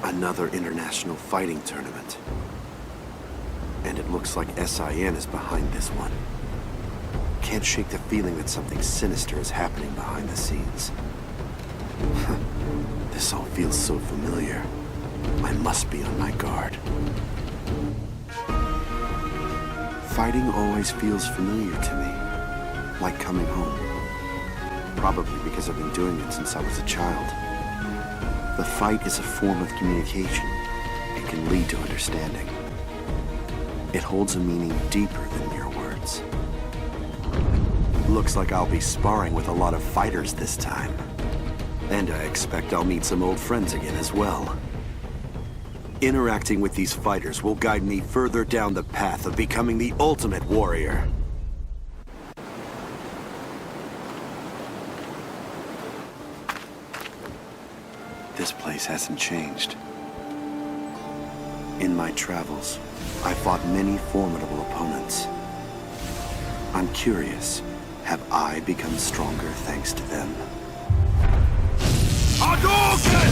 Another international fighting tournament. And it looks like SIN is behind this one. Can't shake the feeling that something sinister is happening behind the scenes. This all feels so familiar. I must be on my guard. Fighting always feels familiar to me, like coming home. Probably because I've been doing it since I was a child. The fight is a form of communication. It can lead to understanding. It holds a meaning deeper than mere words. Looks like I'll be sparring with a lot of fighters this time. And I expect I'll meet some old friends again as well. Interacting with these fighters will guide me further down the path of becoming the ultimate warrior. This place hasn't changed. In my travels, I fought many formidable opponents. I'm curious, have I become stronger thanks to them? Gouken!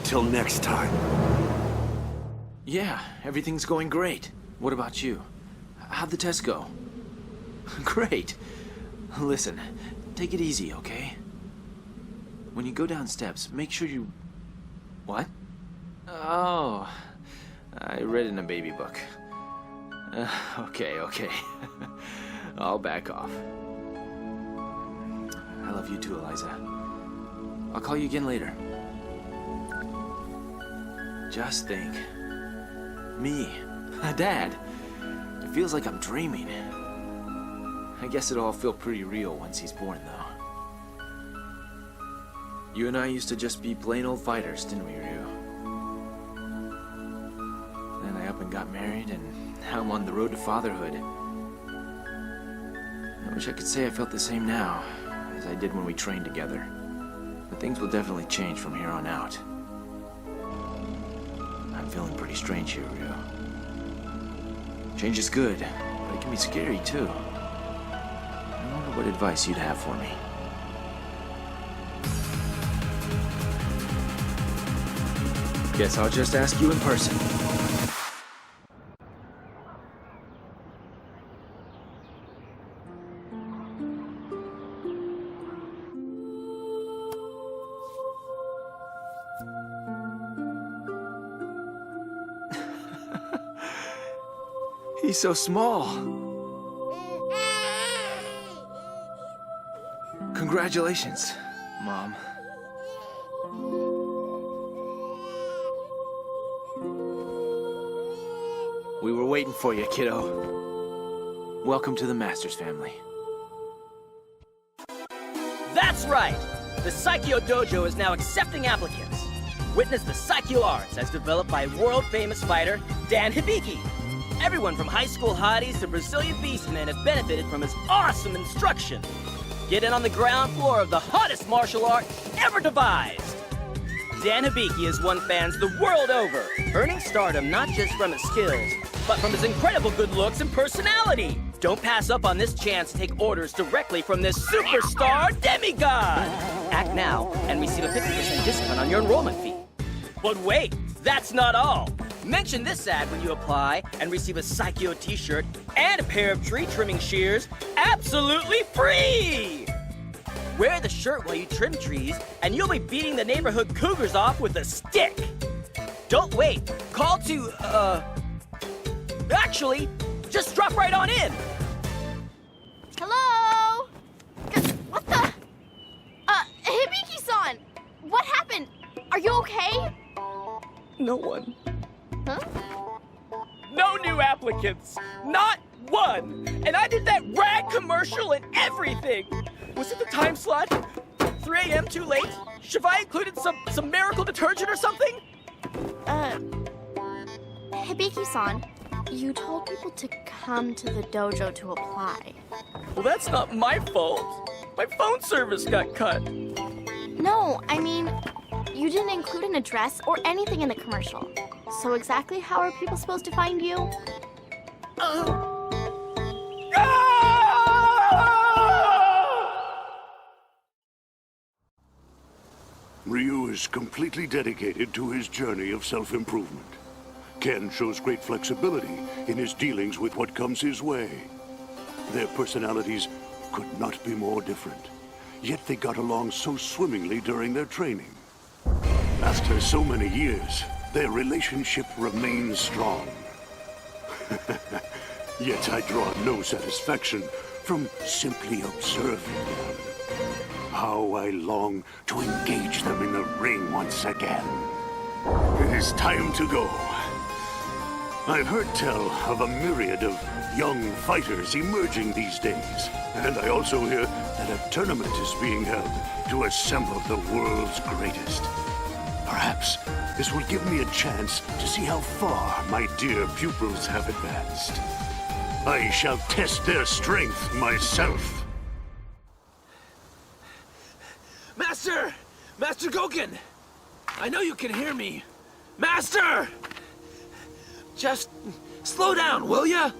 Till next time. Yeah, everything's going great. What about you? How'd the test go? Great. Listen, take it easy, okay? When you go down steps, make sure you... What? Oh, I read in a baby book. Okay. I'll back off. I love you too, Eliza. I'll call you again later. Just think. Me, a dad. It feels like I'm dreaming. I guess it'll all feel pretty real once he's born, though. You and I used to just be plain old fighters, didn't we, Ryu? Then I up and got married, and now I'm on the road to fatherhood. I wish I could say I felt the same now as I did when we trained together. But things will definitely change from here on out. I'm feeling pretty strange here, Ryu. Change is good, but it can be scary, too. I wonder what advice you'd have for me. Guess I'll just ask you in person. He's so small. Congratulations, Mom. We were waiting for you, kiddo. Welcome to the Masters family. That's right! The Saikyo Dojo is now accepting applicants. Witness the Saikyo arts as developed by world-famous fighter Dan Hibiki. Everyone from high school hotties to Brazilian beastmen have benefited from his awesome instruction. Get in on the ground floor of the hottest martial art ever devised. Dan Hibiki has won fans the world over, earning stardom not just from his skills, but from his incredible good looks and personality. Don't pass up on this chance to take orders directly from this superstar demigod. Act now and receive a 50% discount on your enrollment fee. But wait, that's not all. Mention this ad when you apply and receive a Saikyo t-shirt and a pair of tree trimming shears absolutely free! Wear the shirt while you trim trees and you'll be beating the neighborhood cougars off with a stick! Don't wait, call to, actually, just drop right on in! Hello? What the? Hibiki-san! What happened? Are you okay? No one. Huh? No new applicants! Not one! And I did that rag commercial and everything! Was it the time slot? 3 a.m. too late? Should I included some miracle detergent or something? Hibiki-san, you told people to come to the dojo to apply. Well, that's not my fault. My phone service got cut. No, I mean, you didn't include an address or anything in the commercial. So exactly how are people supposed to find you? Ryu is completely dedicated to his journey of self-improvement. Ken shows great flexibility in his dealings with what comes his way. Their personalities could not be more different, yet they got along so swimmingly during their training. After so many years, their relationship remains strong. Yet I draw no satisfaction from simply observing them. How I long to engage them in the ring once again. It is time to go. I've heard tell of a myriad of young fighters emerging these days, and I also hear that a tournament is being held to assemble the world's greatest. Perhaps this will give me a chance to see how far my dear pupils have advanced. I shall test their strength myself. Master! Master Gouken! I know you can hear me. Master! Just slow down, will ya?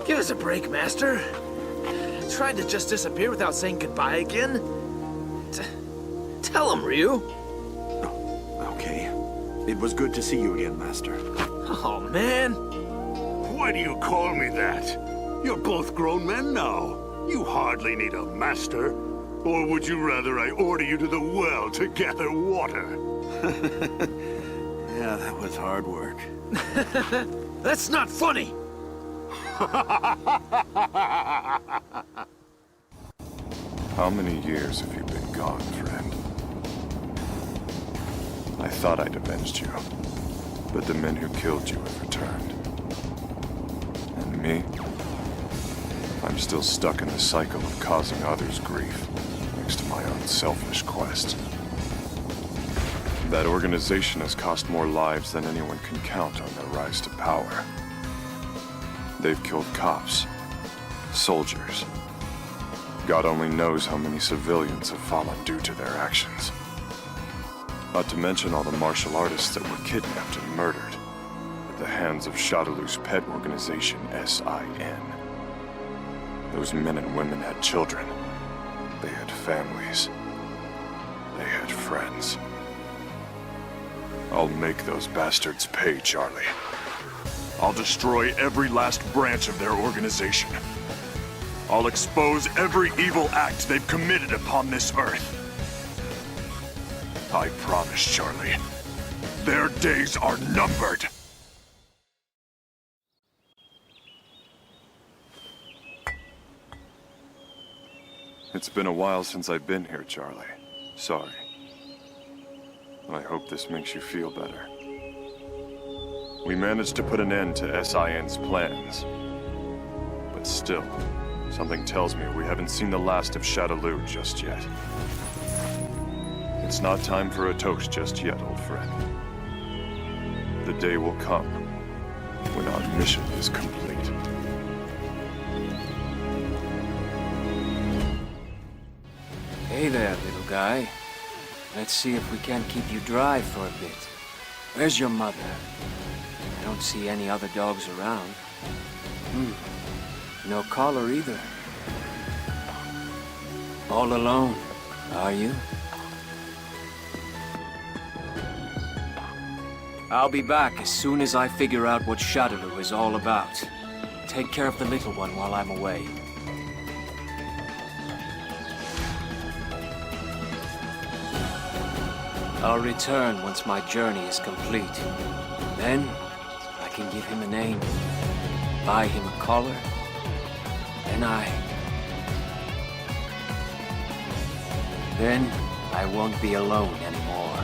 Give us a break, Master. Tried to just disappear without saying goodbye again. Tell him, Ryu. Okay. It was good to see you again, Master. Oh, man. Why do you call me that? You're both grown men now. You hardly need a master. Or would you rather I order you to the well to gather water? Yeah, that was hard work. That's not funny. How many years have you been gone, friend? I thought I'd avenged you, but the men who killed you have returned. And me? I'm still stuck in the cycle of causing others grief, next to my own selfish quest. That organization has cost more lives than anyone can count on their rise to power. They've killed cops, soldiers. God only knows how many civilians have fallen due to their actions. Not to mention all the martial artists that were kidnapped and murdered at the hands of Shadaloo's pet organization, SIN. Those men and women had children. They had families. They had friends. I'll make those bastards pay, Charlie. I'll destroy every last branch of their organization. I'll expose every evil act they've committed upon this earth. I promise, Charlie. Their days are numbered. It's been a while since I've been here, Charlie. Sorry. I hope this makes you feel better. We managed to put an end to SIN's plans. But still, something tells me we haven't seen the last of Shadaloo just yet. It's not time for a toast just yet, old friend. The day will come when our mission is complete. Hey there, little guy. Let's see if we can't keep you dry for a bit. Where's your mother? I don't see any other dogs around. No collar either. All alone, are you? I'll be back as soon as I figure out what Shadaloo is all about. Take care of the little one while I'm away. I'll return once my journey is complete. Then, I can give him a name, buy him a collar, and Then, I won't be alone anymore.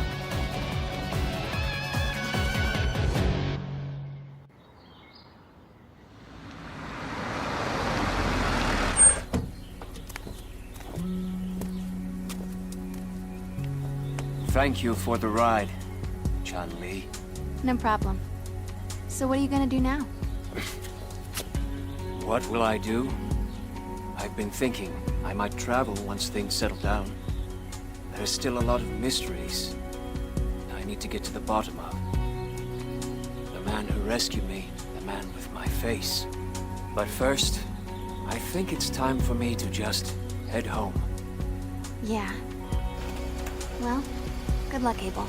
Thank you for the ride, Chun-Li. No problem. So what are you gonna do now? What will I do? I've been thinking I might travel once things settle down. There's still a lot of mysteries, need to get to the bottom of. The man who rescued me, the man with my face. But first, I think it's time for me to just head home. Yeah. Well, good luck, Abel.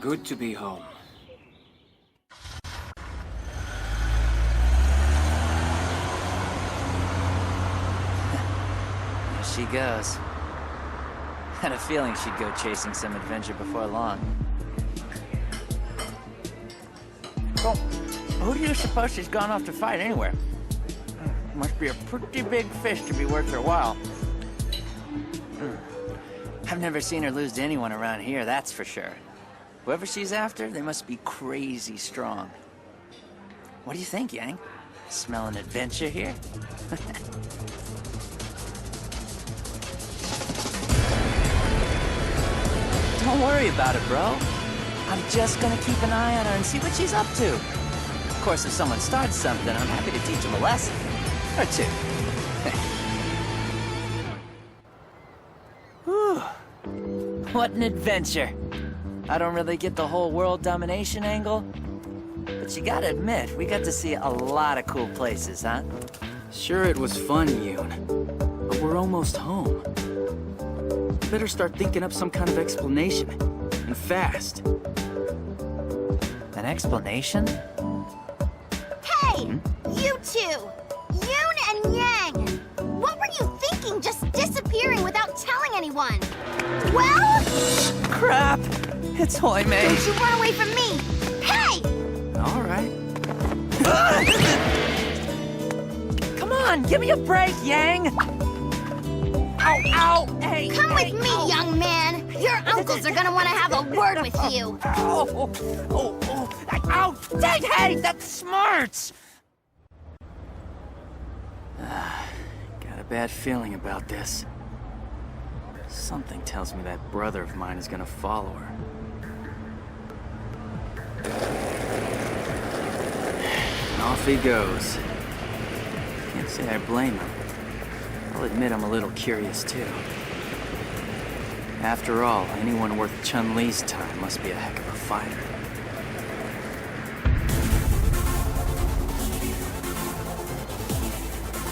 Good to be home. There she goes. Had a feeling she'd go chasing some adventure before long. Well, who do you suppose she's gone off to fight anywhere? Must be a pretty big fish to be worth her while. I've never seen her lose to anyone around here, that's for sure. Whoever she's after, they must be crazy strong. What do you think, Yang? Smell an adventure here? Don't worry about it, bro. I'm just gonna keep an eye on her and see what she's up to. Of course, if someone starts something, I'm happy to teach them a lesson. Or two. Whew. What an adventure. I don't really get the whole world domination angle, but you gotta admit, we got to see a lot of cool places, huh? Sure, it was fun, Yoon. But we're almost home. Better start thinking up some kind of explanation. And fast. An explanation? Hey! You two! Yoon and Yang! What were you thinking just disappearing without telling anyone? Well? Crap! It's Hoi Mei. Don't you run away from me! Hey! All right. Come on, give me a break, Yang! Ow, ow! Hey! Come hey, with me, ow. young man! Your uncles are gonna want to have a word with you! Oh, oh, oh, ow! Dang, hey, that's smart! Got a bad feeling about this. Something tells me that brother of mine is gonna follow her. And off he goes. Can't say I blame him. I'll admit I'm a little curious too. After all, anyone worth Chun-Li's time must be a heck of a fighter.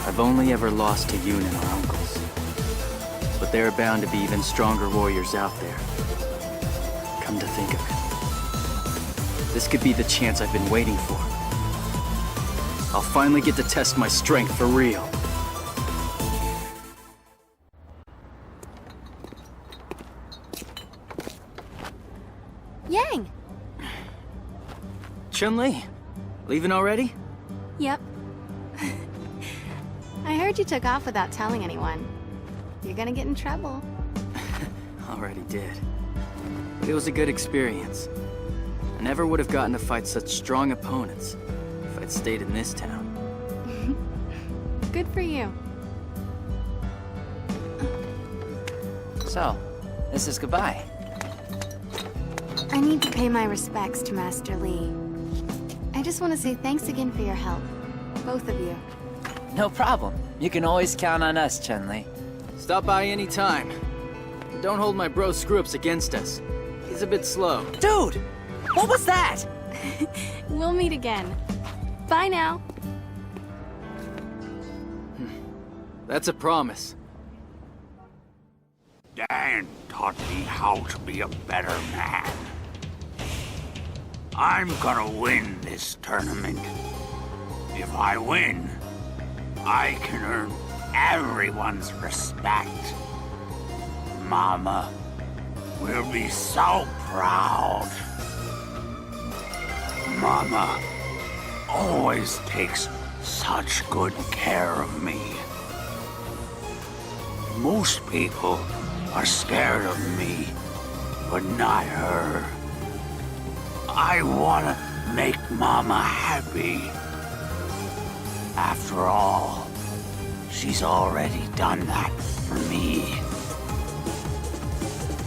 I've only ever lost to Yoon and our uncles. But there are bound to be even stronger warriors out there. Come to think of it, this could be the chance I've been waiting for. I'll finally get to test my strength for real. Yang! Chun-Li, leaving already? Yep. I heard you took off without telling anyone. You're gonna get in trouble. Already did. But it was a good experience. I never would have gotten to fight such strong opponents if I'd stayed in this town. Good for you. So, this is goodbye. I need to pay my respects to Master Li. I just want to say thanks again for your help. Both of you. No problem. You can always count on us, Chun-Li. Stop by any time. Don't hold my bro Screw-Ups against us. He's a bit slow. Dude! What was that? We'll meet again. Bye now. That's a promise. Dan taught me how to be a better man. I'm gonna win this tournament. If I win, I can earn everyone's respect. Mama will be so proud. Mama always takes such good care of me. Most people are scared of me, but not her. I wanna make Mama happy. After all, she's already done that for me.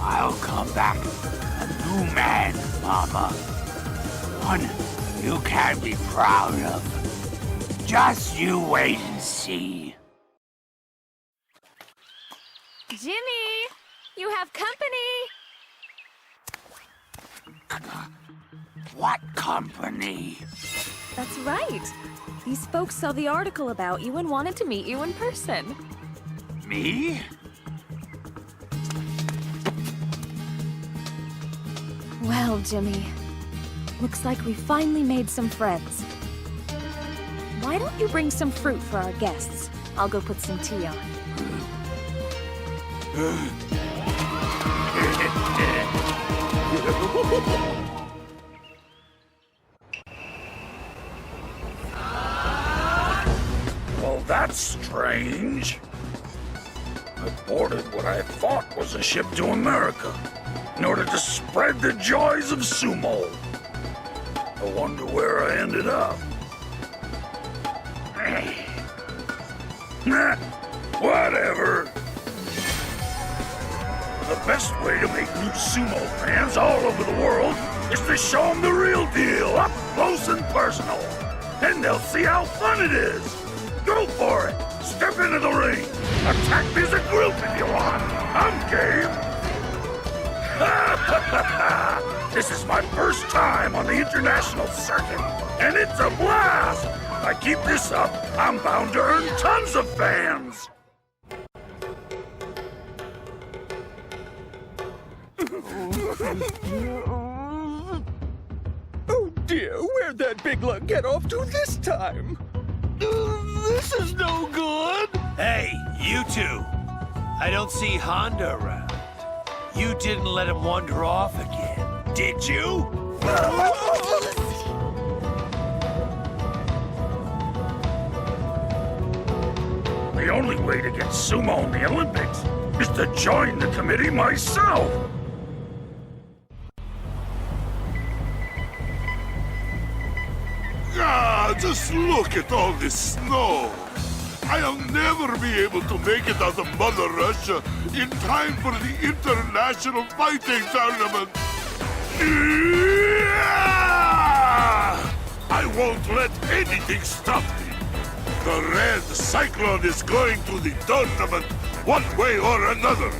I'll come back a new man, Mama. One you can be proud of. Just you wait and see. Jimmy, you have company. What company? That's right. These folks saw the article about you and wanted to meet you in person. Me? Well, Jimmy, looks like we finally made some friends. Why don't you bring some fruit for our guests? I'll go put some tea on. Well, that's strange. I boarded what I thought was a ship to America in order to spread the joys of sumo. I wonder where I ended up. Nah, whatever. The best way to make new sumo fans all over the world is to show them the real deal, up close and personal. And they'll see how fun it is. Go for it. Step into the ring. Attack me as a group if you want. I'm game. This is my first time on the international circuit, and it's a blast. If I keep this up, I'm bound to earn tons of fans. Oh dear, where'd that big lug get off to this time? This is no good! Hey, you two! I don't see Honda around. You didn't let him wander off again, did you? The only way to get sumo in the Olympics is to join the committee myself. Ah, just look at all this snow. I'll never be able to make it out of Mother Russia in time for the International Fighting Tournament. I won't let anything stop me. The Red Cyclone is going to the tournament one way or another.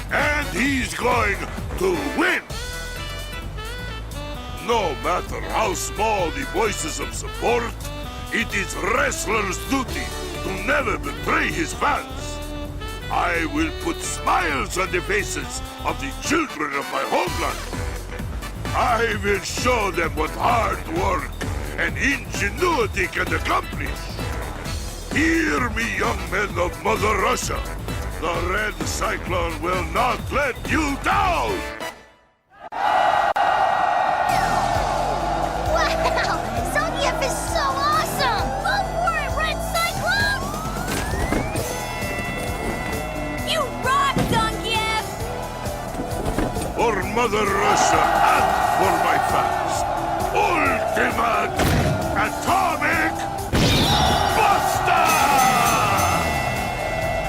And he's going to win. No matter how small the voices of support, it is wrestler's duty to never betray his fans. I will put smiles on the faces of the children of my homeland. I will show them what hard work and ingenuity can accomplish. Hear me, young men of Mother Russia. The Red Cyclone will not let you down! Wow! Zangief is so awesome! Go for it, Red Cyclone! You rock, Zangief! For Mother Russia and for my fans, Ultimate Atomic Buster!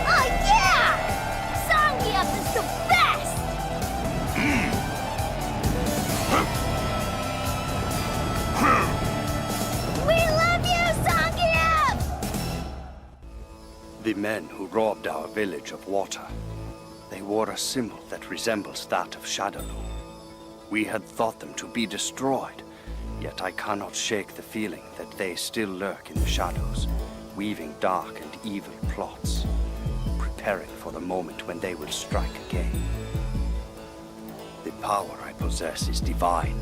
Oh yeah! Zangief is the best! We love you, Zangief! The men who robbed our village of water. They wore a symbol that resembles that of Shadowloo. We had thought them to be destroyed, yet I cannot shake the feeling that they still lurk in the shadows, weaving dark and evil plots, preparing for the moment when they will strike again. The power I possess is divine.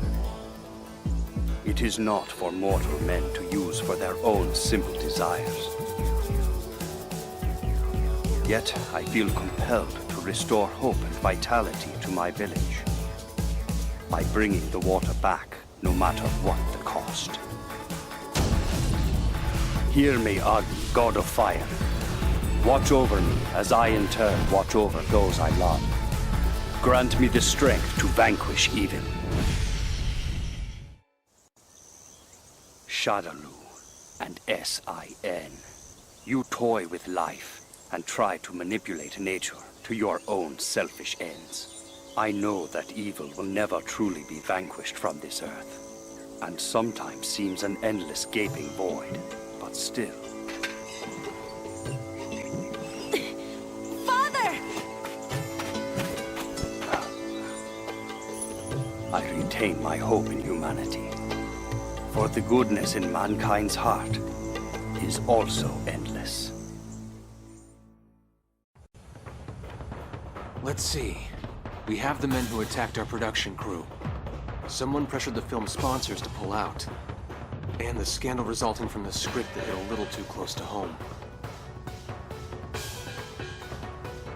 It is not for mortal men to use for their own simple desires. Yet I feel compelled to restore hope and vitality to my village by bringing the water back, no matter what the cost. Hear me, Agni, god of fire. Watch over me as I in turn watch over those I love. Grant me the strength to vanquish evil. Shadowloo and S-I-N. You toy with life and try to manipulate nature to your own selfish ends. I know that evil will never truly be vanquished from this earth, and sometimes seems an endless gaping void, but still, I retain my hope in humanity. For the goodness in mankind's heart is also endless. Let's see. We have the men who attacked our production crew. Someone pressured the film's sponsors to pull out. And the scandal resulting from the script that hit a little too close to home.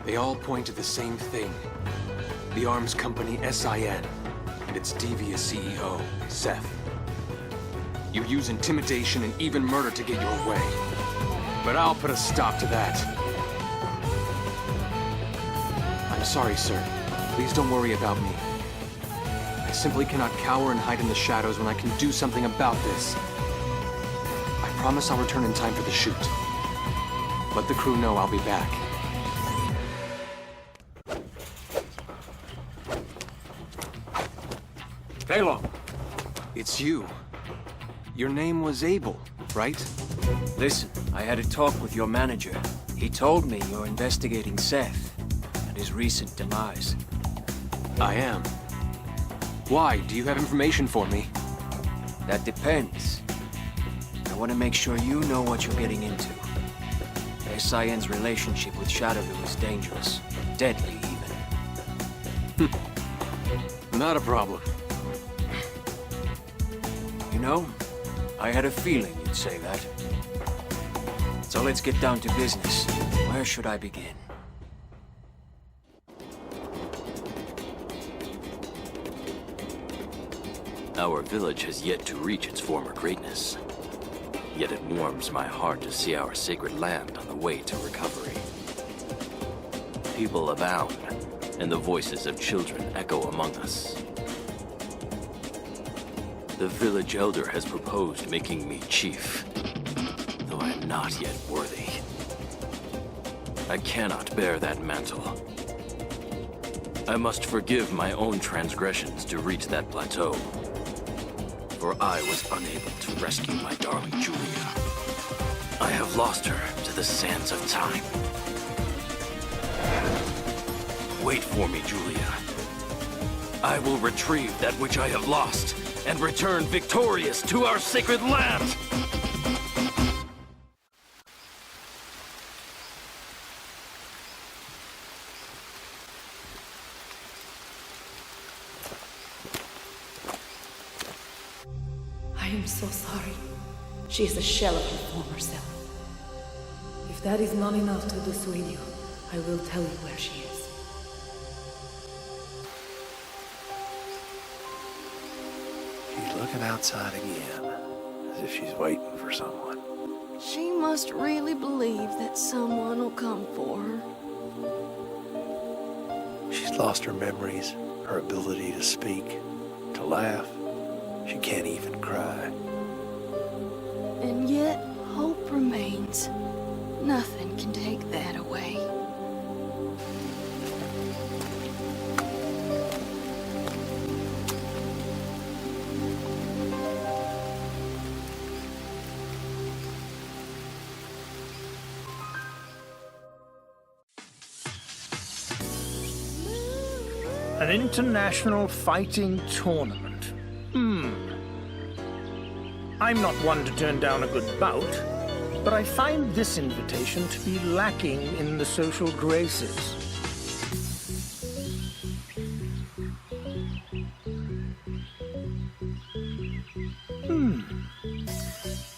They all point to the same thing. The arms company SIN and its devious CEO, Seth. You use intimidation and even murder to get your way. But I'll put a stop to that. I'm sorry, sir. Please don't worry about me. I simply cannot cower and hide in the shadows when I can do something about this. I promise I'll return in time for the shoot. Let the crew know I'll be back. Fei Long. It's you. Your name was Abel, right? Listen, I had a talk with your manager. He told me you're investigating Seth and his recent demise. I am. Why? Do you have information for me? That depends. I want to make sure you know what you're getting into. SIN's relationship with Shadowloo is dangerous. Deadly, even. Not a problem. You know, I had a feeling you'd say that. So let's get down to business. Where should I begin? Our village has yet to reach its former greatness. Yet it warms my heart to see our sacred land on the way to recovery. People abound, and the voices of children echo among us. The village elder has proposed making me chief, though I am not yet worthy. I cannot bear that mantle. I must forgive my own transgressions to reach that plateau. For I was unable to rescue my darling Julia. I have lost her to the sands of time. Wait for me, Julia. I will retrieve that which I have lost and return victorious to our sacred land! I am so sorry. She is a shell of her former self. If that is not enough to dissuade you, I will tell you where she is. She's looking outside again, as if she's waiting for someone. She must really believe that someone will come for her. She's lost her memories, her ability to speak, to laugh. She can't even cry. And yet, hope remains. Nothing can take that away. An international fighting tournament. I'm not one to turn down a good bout, but I find this invitation to be lacking in the social graces.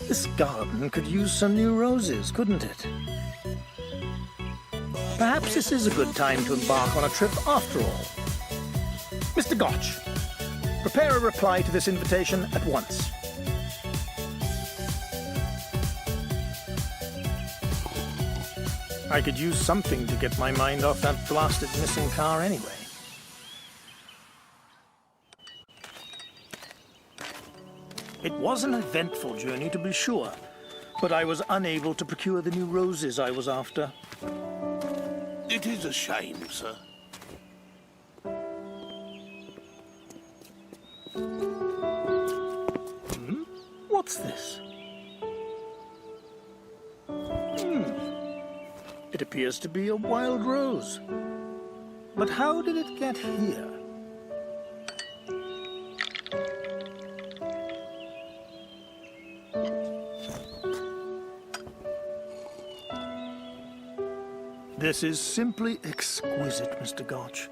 This garden could use some new roses, couldn't it? Perhaps this is a good time to embark on a trip after all. Mr. Gotch, prepare a reply to this invitation at once. I could use something to get my mind off that blasted missing car anyway. It was an eventful journey, to be sure, but I was unable to procure the new roses I was after. It is a shame, sir. What's this? It appears to be a wild rose. But how did it get here? This is simply exquisite, Mr. Gotch.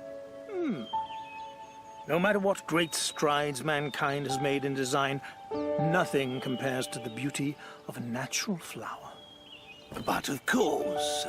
No matter what great strides mankind has made in design, nothing compares to the beauty of a natural flower. But of course,